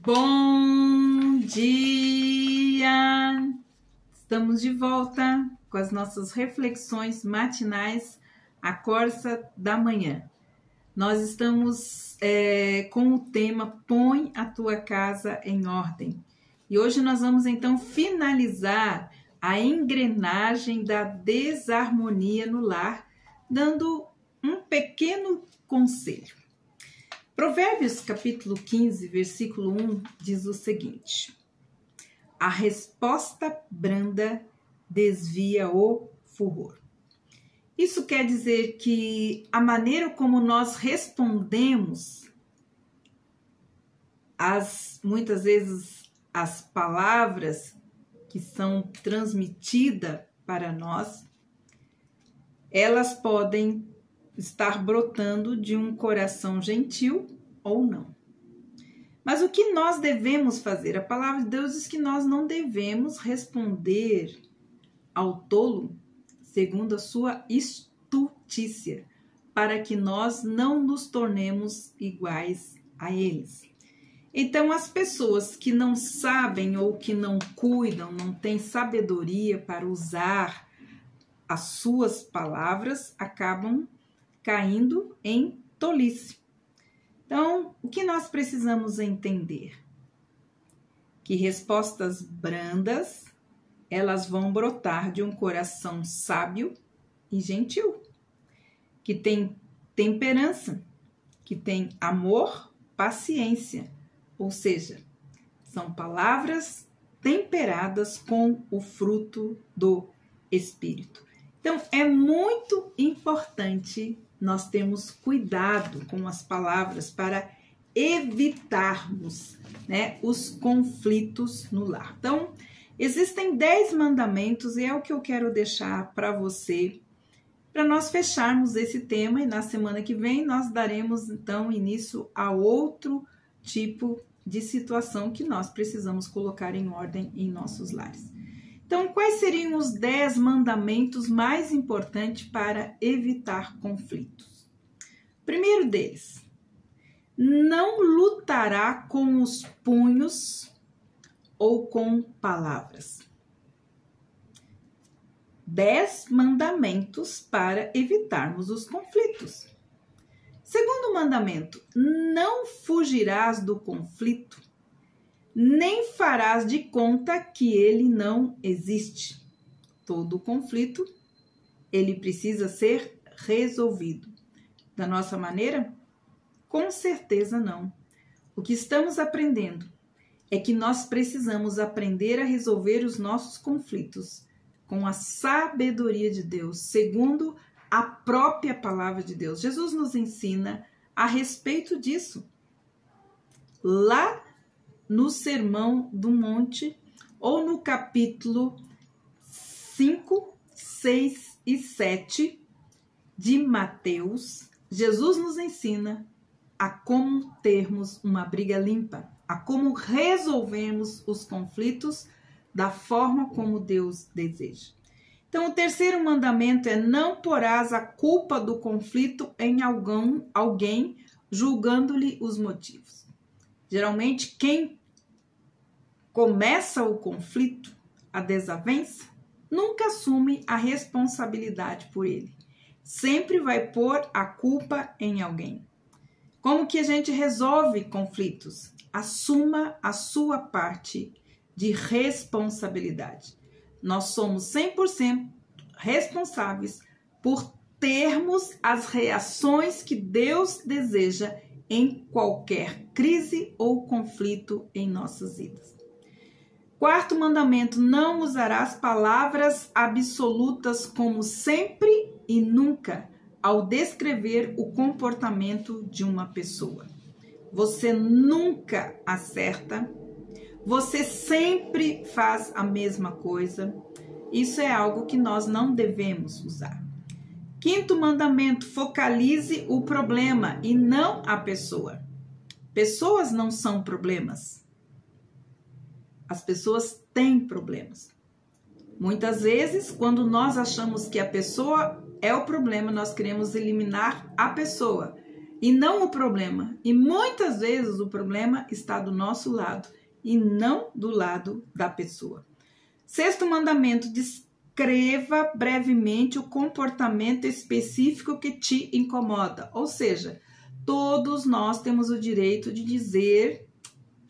Bom dia! Estamos de volta com as nossas reflexões matinais, a Corsa da Manhã. Nós estamos com o tema Põe a tua casa em ordem. E hoje nós vamos então finalizar a engrenagem da desarmonia no lar, dando um pequeno conselho. Provérbios capítulo 15, versículo 1 diz o seguinte: a resposta branda desvia o furor. Isso quer dizer que a maneira como nós respondemos muitas vezes as palavras que são transmitidas para nós, elas podem estar brotando de um coração gentil ou não. Mas o que nós devemos fazer? A palavra de Deus diz que nós não devemos responder ao tolo segundo a sua estultícia, para que nós não nos tornemos iguais a eles. Então, as pessoas que não sabem ou que não cuidam, não têm sabedoria para usar as suas palavras, acabam caindo em tolice. Então, o que nós precisamos entender? Que respostas brandas, elas vão brotar de um coração sábio e gentil, que tem temperança, que tem amor, paciência, ou seja, são palavras temperadas com o fruto do Espírito. Então, é muito importante nós termos cuidado com as palavras para evitarmos, os conflitos no lar. Então, existem 10 mandamentos e é o que eu quero deixar para você, para nós fecharmos esse tema, e na semana que vem nós daremos então início a outro tipo de situação que nós precisamos colocar em ordem em nossos lares. Então, quais seriam os 10 mandamentos mais importantes para evitar conflitos? Primeiro deles, não lutará com os punhos ou com palavras. 10 mandamentos para evitarmos os conflitos. Segundo mandamento, não fugirás do conflito, nem farás de conta que ele não existe. Todo conflito, ele precisa ser resolvido. Da nossa maneira? Com certeza não. O que estamos aprendendo é que nós precisamos aprender a resolver os nossos conflitos com a sabedoria de Deus, segundo a própria palavra de Deus. Jesus nos ensina a respeito disso. Lá no Sermão do Monte, ou no capítulo 5, 6 e 7 de Mateus, Jesus nos ensina a como termos uma briga limpa, a como resolvermos os conflitos da forma como Deus deseja. Então, o terceiro mandamento é: não porás a culpa do conflito em alguém julgando-lhe os motivos. Geralmente, quem começa o conflito, a desavença, nunca assume a responsabilidade por ele. Sempre vai pôr a culpa em alguém. Como que a gente resolve conflitos? Assuma a sua parte de responsabilidade. Nós somos 100% responsáveis por termos as reações que Deus deseja em qualquer crise ou conflito em nossas vidas. Quarto mandamento: não usarás palavras absolutas como sempre e nunca ao descrever o comportamento de uma pessoa. Você nunca acerta, você sempre faz a mesma coisa. Isso é algo que nós não devemos usar. Quinto mandamento: focalize o problema e não a pessoa. Pessoas não são problemas. As pessoas têm problemas. Muitas vezes, quando nós achamos que a pessoa é o problema, nós queremos eliminar a pessoa, e não o problema. E muitas vezes o problema está do nosso lado e não do lado da pessoa. Sexto mandamento: descreva brevemente o comportamento específico que te incomoda. Ou seja, todos nós temos o direito de dizer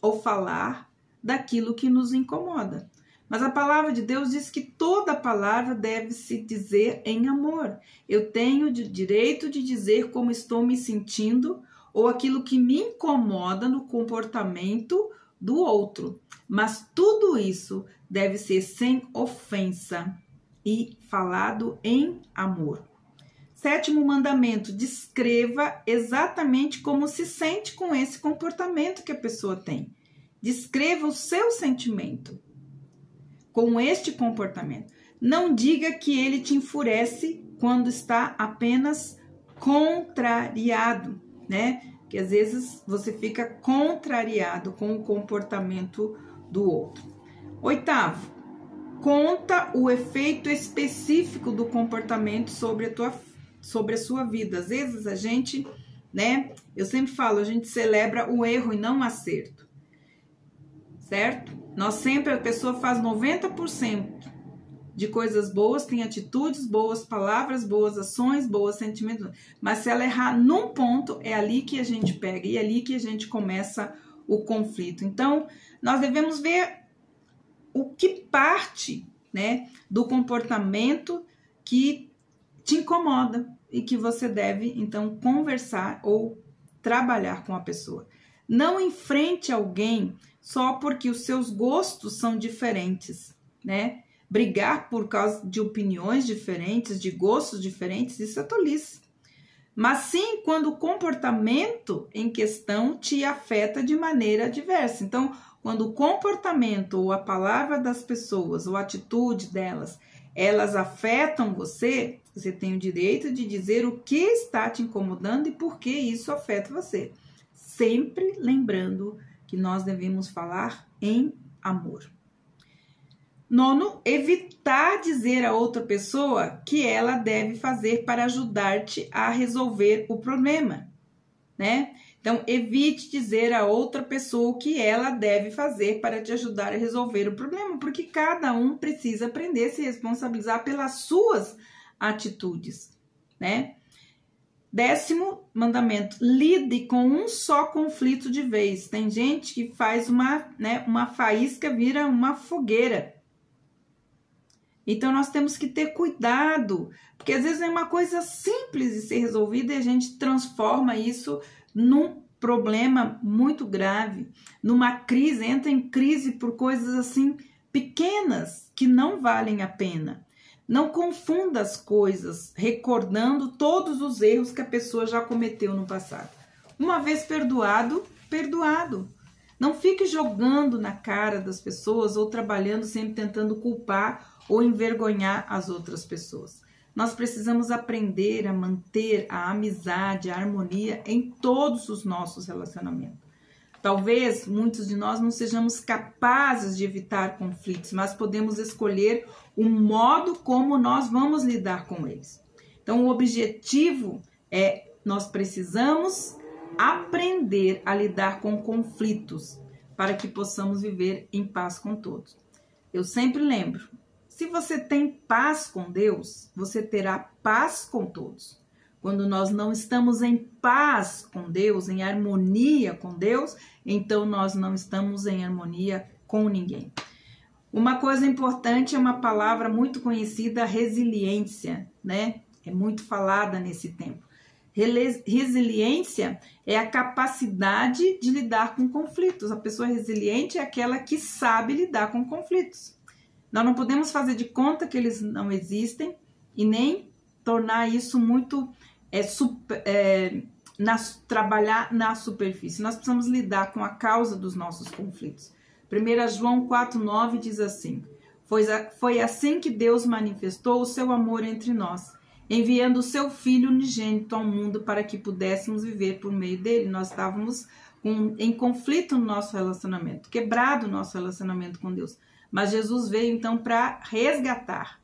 ou falar daquilo que nos incomoda. Mas a palavra de Deus diz que toda palavra deve se dizer em amor. Eu tenho o direito de dizer como estou me sentindo ou aquilo que me incomoda no comportamento do outro. Mas tudo isso deve ser sem ofensa e falado em amor. Sétimo mandamento: descreva exatamente como se sente com esse comportamento que a pessoa tem. Descreva o seu sentimento com este comportamento. Não diga que ele te enfurece quando está apenas contrariado, né? Que às vezes você fica contrariado com o comportamento do outro. Oitavo: conta o efeito específico do comportamento sobre a sua vida. Às vezes a gente, né? Eu sempre falo, a gente celebra o erro e não o acerto, certo? A pessoa faz 90% de coisas boas, tem atitudes, boas palavras, boas ações, bons sentimentos. Mas se ela errar num ponto, é ali que a gente pega e é ali que a gente começa o conflito. Então, nós devemos ver o que parte, né, do comportamento que te incomoda e que você deve, então, conversar ou trabalhar com a pessoa. Não enfrente alguém só porque os seus gostos são diferentes, né? Brigar por causa de opiniões diferentes, de gostos diferentes, isso é tolice. Mas sim quando o comportamento em questão te afeta de maneira diversa. Então, quando o comportamento ou a palavra das pessoas ou a atitude delas, elas afetam você, você tem o direito de dizer o que está te incomodando e por que isso afeta você. Sempre lembrando que nós devemos falar em amor. Nono, evitar dizer a outra pessoa que ela deve fazer para ajudar-te a resolver o problema, né? Então, evite dizer a outra pessoa o que ela deve fazer para te ajudar a resolver o problema, porque cada um precisa aprender a se responsabilizar pelas suas atitudes, né? Décimo mandamento: lide com um só conflito de vez. Tem gente que faz uma faísca, vira uma fogueira. Então, nós temos que ter cuidado, porque às vezes é uma coisa simples de ser resolvida e a gente transforma isso num problema muito grave, numa crise, entra em crise por coisas assim pequenas que não valem a pena. Não confunda as coisas, recordando todos os erros que a pessoa já cometeu no passado. Uma vez perdoado, perdoado. Não fique jogando na cara das pessoas ou trabalhando sempre tentando culpar ou envergonhar as outras pessoas. Nós precisamos aprender a manter a amizade, a harmonia em todos os nossos relacionamentos. Talvez muitos de nós não sejamos capazes de evitar conflitos, mas podemos escolher o modo como nós vamos lidar com eles. Então, o objetivo é, nós precisamos aprender a lidar com conflitos para que possamos viver em paz com todos. Eu sempre lembro, se você tem paz com Deus, você terá paz com todos. Quando nós não estamos em paz com Deus, em harmonia com Deus, então nós não estamos em harmonia com ninguém. Uma coisa importante é uma palavra muito conhecida, resiliência, né? É muito falada nesse tempo. Resiliência é a capacidade de lidar com conflitos. A pessoa resiliente é aquela que sabe lidar com conflitos. Nós não podemos fazer de conta que eles não existem e nem tornar isso muito trabalhar na superfície. Nós precisamos lidar com a causa dos nossos conflitos. 1 João 4,9 diz assim: foi assim que Deus manifestou o seu amor entre nós, enviando o seu Filho unigênito ao mundo para que pudéssemos viver por meio dele. Nós estávamos em conflito no nosso relacionamento, quebrado o nosso relacionamento com Deus. Mas Jesus veio então para resgatar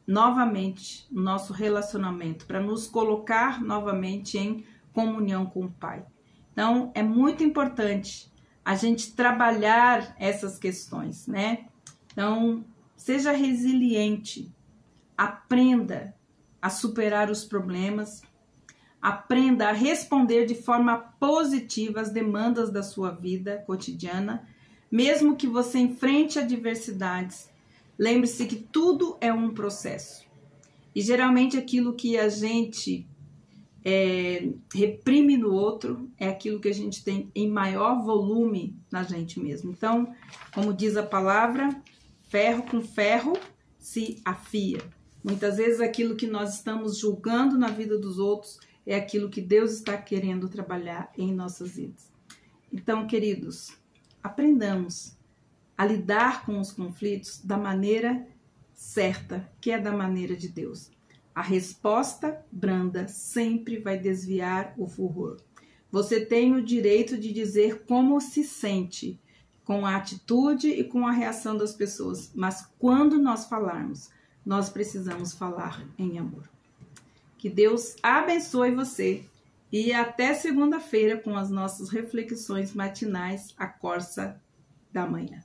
novamente o nosso relacionamento, para nos colocar novamente em comunhão com o Pai. Então, é muito importante a gente trabalhar essas questões, né? Então, seja resiliente, aprenda a superar os problemas, aprenda a responder de forma positiva às demandas da sua vida cotidiana, mesmo que você enfrente adversidades. Lembre-se que tudo é um processo. E geralmente aquilo que a gente reprime no outro é aquilo que a gente tem em maior volume na gente mesmo. Então, como diz a palavra, ferro com ferro se afia. Muitas vezes aquilo que nós estamos julgando na vida dos outros é aquilo que Deus está querendo trabalhar em nossas vidas. Então, queridos, aprendamos a lidar com os conflitos da maneira certa, que é da maneira de Deus. A resposta branda sempre vai desviar o furor. Você tem o direito de dizer como se sente com a atitude e com a reação das pessoas, mas quando nós falarmos, nós precisamos falar em amor. Que Deus abençoe você e até segunda-feira com as nossas reflexões matinais, a Corsa da Manhã.